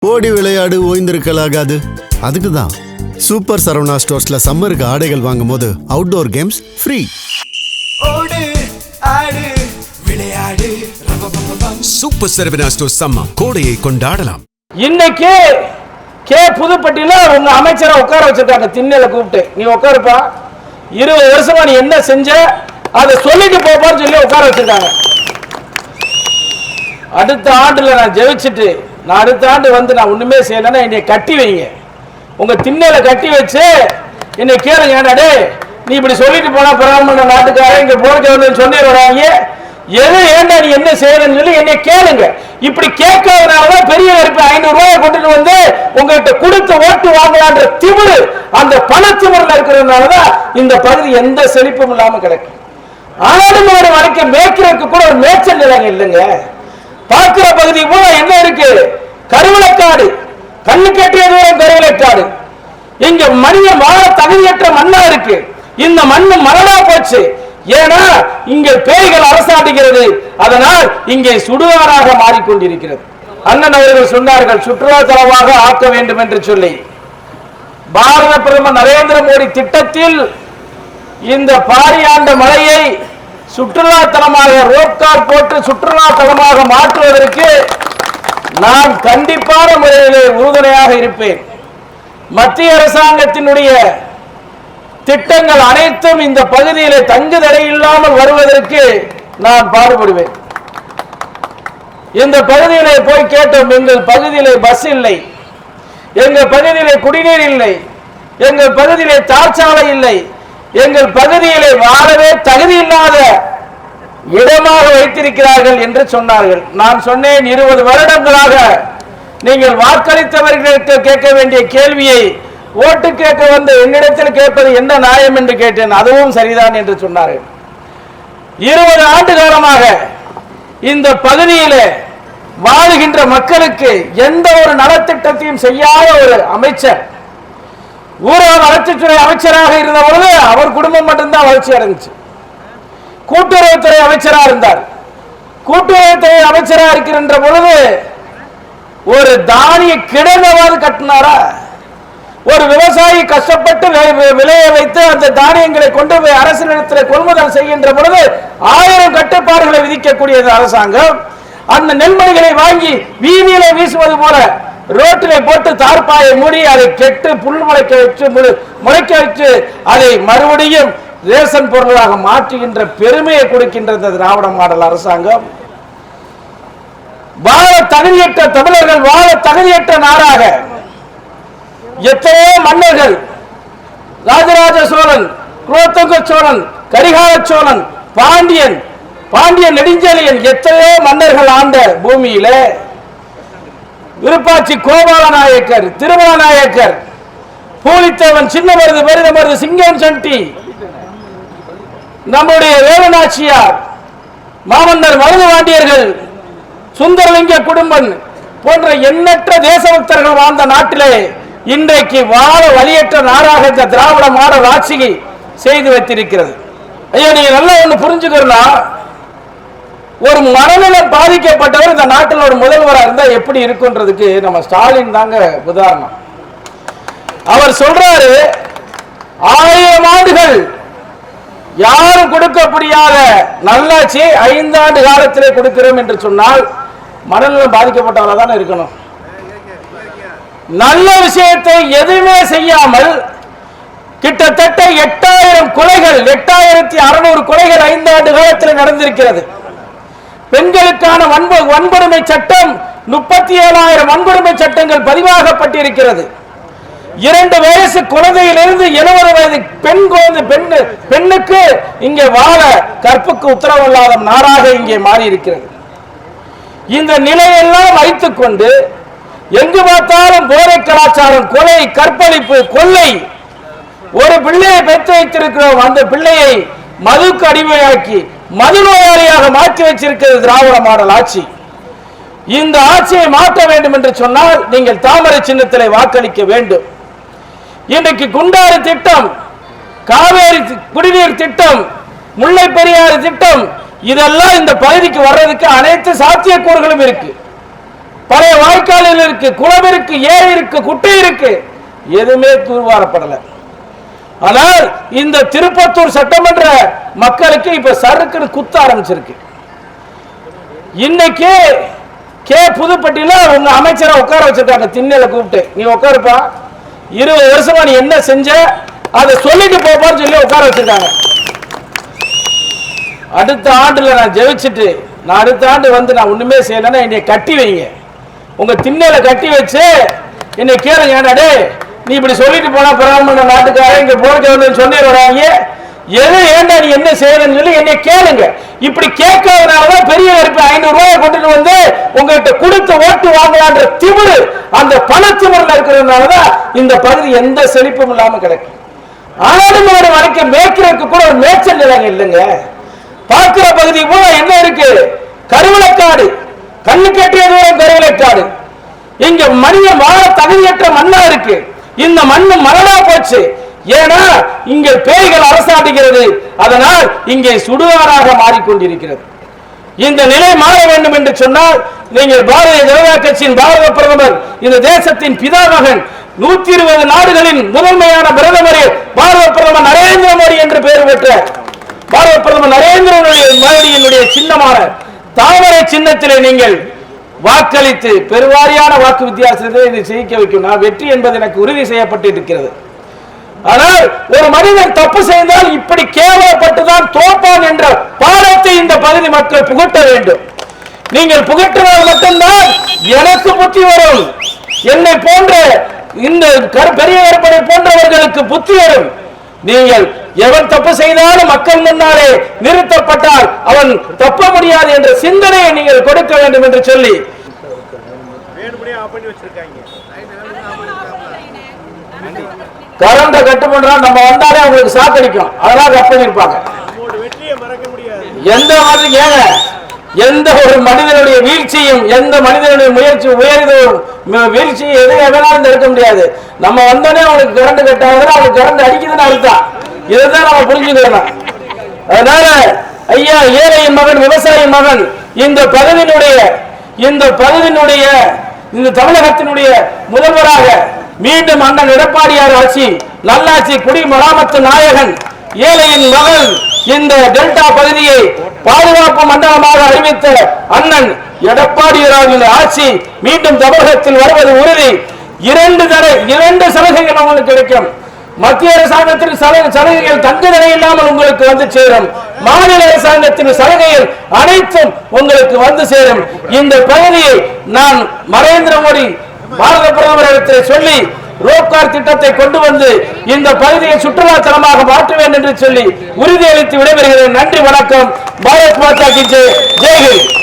ஓடி விளையாடு ஓய்ந்திருக்கலாகாது. அதுக்கு தான் சூப்பர் சரவணா ஸ்டோர்ஸ்ல சம்மருக்கு ஆடைகள் வாங்கும் போது அவுட்டோர் கேம்ஸ் ஃப்ரீ. விளையாடு சூப்பர் சரவணா ஸ்டோர்ஸ் சம்மர் கோடையை கொண்டாடலாம். இன்னைக்கு புதுப்பட்டியில உங்க அமைச்சரை உட்கார வச்சிருக்காங்க. திண்ணையில கூப்பிட்டு நீ உட்காருப்பா, 20 வருஷமா நீ என்ன செஞ்ச அதை சொல்லிட்டு போப்பான்னு சொல்லி உட்கார வச்சிருக்காங்க. அடுத்த ஆண்டுல நான் ஜெயிச்சுட்டு நான் அடுத்த ஆண்டு வந்து நான் ஒண்ணுமே செய்யலைன்னா என்னை கட்டி வைங்க, உங்க திண்ணையில கட்டி வச்சு என்னை கேளுங்க. ஏன்னாடே நீ இப்படி சொல்லிட்டு போனா பிராமண நாட்டுக்காரன் இங்க போன சொன்னிடுறாங்க, எது ஏண்டா நீ என்ன செய்யறன்னு சொல்லி என்னை கேளுங்க. இப்படி கேட்கறதுனாலதான் பெரிய வெறுப்பு 500 ரூபாய் கொண்டுட்டு வந்து உங்ககிட்ட கொடுத்து ஓட்டு வாங்கலான்ற திமிரு, அந்த பண திமிரில் இருக்கிறதுனாலதான் இந்த பகுதி எந்த செழிப்பும் இல்லாம கிடைக்கும். ஆடு மாடு வரைக்க மேய்க்கிறதுக்கு கூட ஒரு மேய்ச்சல் நிலையம் இல்லைங்க. பார்க்கிற பகுதி போல என்ன இருக்கு? கருவளைக்காடு, கண்ணு கட்டியது கருவளைக்காடு. இங்க மனிதன் வாழ தகுதியற்ற மண்ணா இருக்கு. இந்த மண்ணு மரணா போச்சு. ஏன்னா இங்கே பேய்கள் அரசாடுகிறது. அதனால் இங்கே சுடுகாடாக மாறிக்கொண்டிருக்கிறது. அண்ணன் அவர்கள் சொன்னார்கள் சுற்றுலா தலமாக ஆக்க வேண்டும் என்று சொல்லி. பாரத பிரதமர் நரேந்திர மோடி திட்டத்தில் இந்த பாரியாண்ட மலையை சுற்றுலா தலமாக ரோப்கார் போட்டு சுற்றுலா தலமாக மாற்றுவதற்கு நான் கண்டிப்பான முறையிலே உறுதுணையாக இருப்பேன். மத்திய அரசாங்கத்தினுடைய திட்டங்கள் அனைத்தும் இந்த பகுதியிலே தங்கு தடை இல்லாமல் வருவதற்கு நான் பாடுபடுவேன். இந்த பகுதியிலே போய் கேட்டோம், எங்கள் பகுதியிலே பஸ் இல்லை, எங்கள் பகுதியிலே குடிநீர் இல்லை, எங்கள் பகுதியிலே தார்ச்சாலை இல்லை, எங்கள் பகுதியிலே வாழவே தகுதி இல்லாத இடமாக வைத்திருக்கிறார்கள் என்று சொன்னார்கள். நான் சொன்னேன், 20 வருடங்களாக நீங்கள் வாக்களித்தவர்களுக்கு கேட்க வேண்டிய கேள்வியை ஓட்டு கேட்க வந்து என்னிடத்தில் கேட்பது என்ன நியாயம் என்று கேட்டேன். அதுவும் சரிதான் என்று சொன்னார்கள். 20 ஆண்டு காலமாக இந்த பகுதியிலே வாழுகின்ற மக்களுக்கு எந்த ஒரு நலத்திட்டத்தையும் செய்யாத ஒரு அமைச்சர், ஊரக வளர்ச்சித்துறை அமைச்சராக இருந்த பொழுது அவர் குடும்பம் மட்டும்தான் வளர்ச்சி அடைஞ்சிச்சு. கூட்டுறவுத்துறை அமைச்சராக இருந்தார். கூட்டுறவுத்துறை அமைச்சராக இருக்கின்ற பொழுது ஒரு தானிய கிடங்காவது கட்டினாரா? ஒரு விவசாயி கஷ்டப்பட்டு விளைய வைத்து அந்த தானியங்களை கொண்டு போய் அரசிடத்தில் கொள்முதல் செய்கின்ற பொழுது 1000 கட்டுப்பாடுகளை விதிக்கக்கூடிய அரசாங்கம் அந்த நெல்மணிகளை வாங்கி வீதியில வீசுவது போல ரோட்டிலே போட்டு தார்பாயை மூடி அதை கெட்டு புல் முளைக்க வச்சு அதை மறுபடியும் ரேஷன் பொருளாக மாற்றுகின்ற பெருமையை கொடுக்கின்றது திராவிட மாடல் அரசாங்கம். வாழ தகுதியற்ற தமிழர்கள் வாழ தகுதியற்ற நாடாக எத்தனையோ மன்னர்கள், ராஜராஜ சோழன், குலோத்துங்க சோழன், கரிகால சோழன், பாண்டியன் நெடுஞ்செழியன், எத்தனையோ மன்னர்கள் ஆண்ட பூமியில விருப்பாட்சி கோபால நாயக்கர், திருமல நாயக்கர், பூலித்தேவன், சின்னமருது, பெருதமருது, சிங்கம் சண்டி, நம்முடைய வேலுநாச்சியார், மாமன்னர் மருதுவாண்டியர்கள், சுந்தரலிங்க குடும்பன் போன்ற எண்ணற்ற தேசபக்தர்கள் வாழ்ந்த நாட்டிலே இன்றைக்கு வாழ வழியற்ற நாடாக இந்த திராவிட மாடல் ஆட்சியை செய்து வைத்திருக்கிறது. ஐயா, நீங்க நல்லா ஒண்ணு புரிஞ்சுக்கிறா, ஒரு மனநலம் பாதிக்கப்பட்டவர் இந்த நாட்டில் ஒரு முதல்வராக இருந்தா எப்படி இருக்குன்றதுக்கு நம்ம ஸ்டாலின் தாங்க உதாரணம். அவர் சொல்றாரு, 1000 ஆண்டுகள் யாரும் கொடுக்க முடியாத நல்லாட்சி 5 ஆண்டு காலத்திலே கொடுக்கிறோம் என்று சொன்னால் மனநலம் பாதிக்கப்பட்டவராக தானே இருக்கணும். நல்ல விஷயத்தை எதுவுமே செய்யாமல் கிட்டத்தட்ட 8000 கொலைகள், 8600 கொலைகள் 5 ஆண்டு காலத்தில் நடந்திருக்கிறது. பெண்களுக்கான வன்கொடுமை சட்டம் 37000 வன்கொடுமை சட்டங்கள் பதிவாகப்பட்டிருக்கிறது. 2 வயசு குழந்தையிலிருந்து 70 வயது பெண்ணுக்கு இங்கே வாழ கற்புக்கு உத்தரவில்லாத நாடாக இங்கே மாறி இருக்கிறது. இந்த நிலையெல்லாம் வைத்துக் கொண்டு எங்கு பார்த்தாலும் போதை கலாச்சாரம், கொலை, கற்பழிப்பு, கொள்ளை. ஒரு பிள்ளையை பெற்று வைத்திருக்கிறோம், அந்த பிள்ளையை மதுக்கு அடிமையாக்கி மது நோயாளியாக மாற்றி வச்சிருக்கிறது திராவிட மாடல் ஆட்சி. இந்த ஆட்சியை மாற்ற வேண்டும் என்று சொன்னால் நீங்கள் தாமரை சின்னத்திலே வாக்களிக்க வேண்டும். இன்றைக்கு குண்டாறு திட்டம், காவேரி குடிநீர் திட்டம், முல்லை பெரியாறு திட்டம், இதெல்லாம் இந்த பகுதிக்கு வர்றதுக்கு அனைத்து சாத்தியக்கூறுகளும் இருக்கு. பழைய வாய்க்காலில் இருக்கு, குளம் இருக்கு, ஏரி இருக்கு, குட்டை இருக்கு, எதுவுமே தூர்வாரப்படலை. ஆனால் இந்த திருப்பத்தூர் சட்டமன்ற மக்களுக்கு இப்ப சறுக்குன்னு குத்த ஆரம்பிச்சிருக்கு. இன்னைக்கு புதுப்பட்டியில உங்க அமைச்சரை உட்கார வச்சிருக்காங்க, திண்ணையில கூப்பிட்டு நீ உட்காருப்பா, 20 வருஷமா நீ என்ன செஞ்ச அதை சொல்லிட்டு போப்பான்னு சொல்லி உட்கார வச்சிருக்காங்க. அடுத்த ஆண்டுல நான் ஜெயிச்சுட்டு நான் அடுத்த ஆண்டு வந்து நான் ஒண்ணுமே செய்யலைன்னா என்னை கட்டி வைங்க, உங்க திண்ணையில கட்டி வச்சு என்னை கேளுங்க, டே நீ இப்படி சொல்லிட்டு போனா பிராமண நாட்டுக்காரன் இங்க போட்டு சொல்லிடுறாங்க, எது ஏண்டா நீ என்ன செய்யறன்னு சொல்லி என்னை கேளுங்க. இப்படி கேட்கறதுனாலதான் பெரிய இருப்பு 500 ரூபாய் கொண்டுட்டு வந்து உங்ககிட்ட கொடுத்து ஓட்டு வாங்கலான்ற திமிரு, அந்த பண திமிரில் இருக்கிறதுனாலதான் இந்த பகுதி எந்த செழிப்பும் இல்லாம கிடைக்கும். ஆடு மாடு வரைக்க மேய்க்கிறதுக்கு கூட ஒரு மேய்ச்சல் நிலையம் இல்லைங்க. பார்க்கிற பகுதி கூட என்ன இருக்கு, கருவளைக்காடு, கண்ணு கட்டிய தூரம் கருவளைக்காடு. இங்க மனித வாழ தகுதியற்ற மண்ணா இருக்கு. இந்த மண்ணு மரணா போச்சு. ஏன்னா இங்கே பேய்கள் அரசாடுகிறது, அதனால் இங்கே சுடுகாடாக மாறிக்கொண்டிருக்கிறது. இந்த நிலை மாற வேண்டும் என்று சொன்னால் நீங்கள் பாரதிய ஜனதா கட்சியின் பாரத பிரதமர், இந்த தேசத்தின் பிதாமகன், 120 நாடுகளின் முதன்மையான பிரதமர் பாரத பிரதமர் நரேந்திர மோடி என்று பெயர் பெற்ற பாரத பிரதமர் நரேந்திர மோடியினுடைய சின்னமான தாமரை சின்னத்திலே நீங்கள் வாக்களித்து பெருவாரியான வாக்கு வித்தியாசத்தை ஜெயிக்க வைக்கும். நான் வெற்றி என்பது எனக்கு உறுதி செய்யப்பட்டு இருக்கிறது. ஆனால் ஒரு மனிதன் தப்பு செய்தால் இப்படி கேவலப்பட்டுதான் தோற்பான் என்ற பாடத்தை இந்த பகுதி மக்கள் புகட்ட வேண்டும். நீங்கள் புகட்டினால் மட்டும்தான் எனக்கு புத்தி வரும், என்னை போன்ற இந்த பெரிய ஏற்படை போன்றவர்களுக்கு புத்தி வரும். நீங்கள் எவன் தப்பு செய்தாலும் மக்கள் முன்னாலே நிறுத்தப்பட்டால் அவன் தப்ப முடியாது என்ற சிந்தனையை நீங்கள் கொடுக்க வேண்டும் என்று சொல்லி கரண்ட கட்டு பண்றோம். நம்ம வந்தாலே அவங்களுக்கு சாக்கடிக்கும், அதெல்லாம் கட் பண்ணிருப்பாங்க. எந்த மாதிரி ஏங்க, எந்த ஒரு மனிதனுடைய வீழ்ச்சியும், எந்த மனிதனுடைய முயற்சி உயர்தோம் வீழ்ச்சியும் எது எதனாலும் தடுக்க முடியாது. நம்ம வந்தோடனே அவங்களுக்கு கரண்ட் கட் ஆகுதுன்னா அவங்களுக்கு கரண்ட் அடிக்குதுன்னு அர்த்தம். இதுதான் நம்ம புரிஞ்சுக்கணும். அதனால ஐயா, ஏழையின் மகன், விவசாயியின் மகன், இந்த பகுதியினுடைய இந்த தமிழகத்தினுடைய முதல்வராக மீண்டும் அண்ணன் எடப்பாடியார் ஆட்சி, நல்லாட்சி, குடிமராமத்து நாயகன், ஏழையின் மகன், இந்த டெல்டா பகுதியை பாதுகாப்பு மண்டலமாக அறிவித்த அண்ணன் எடப்பாடியாரின் ஆட்சி மீண்டும் தமிழகத்தில் வருவது உறுதி. 2 சலுகைகள் உங்களுக்கு கிடைக்கும். மத்திய அரசாங்கத்தின் சலுகைகள் தங்கு நிலை இல்லாமல் உங்களுக்கு வந்து சேரும். மாநில அரசாங்கத்தின் சலுகைகள் அனைத்தும் உங்களுக்கு வந்து சேரும். இந்த பகுதியை நான் நரேந்திர மோடி பாரத பிரதமரிடத்தில் சொல்லி ரோப்கார் திட்டத்தை கொண்டு வந்து இந்த பகுதியை சுற்றுலா தலமாக மாற்றுவேன் என்று சொல்லி உறுதியளித்து விடைபெறுகிறேன். நன்றி, வணக்கம். பாரத் மாதா கி ஜெய். ஜெய் ஹிந்த்.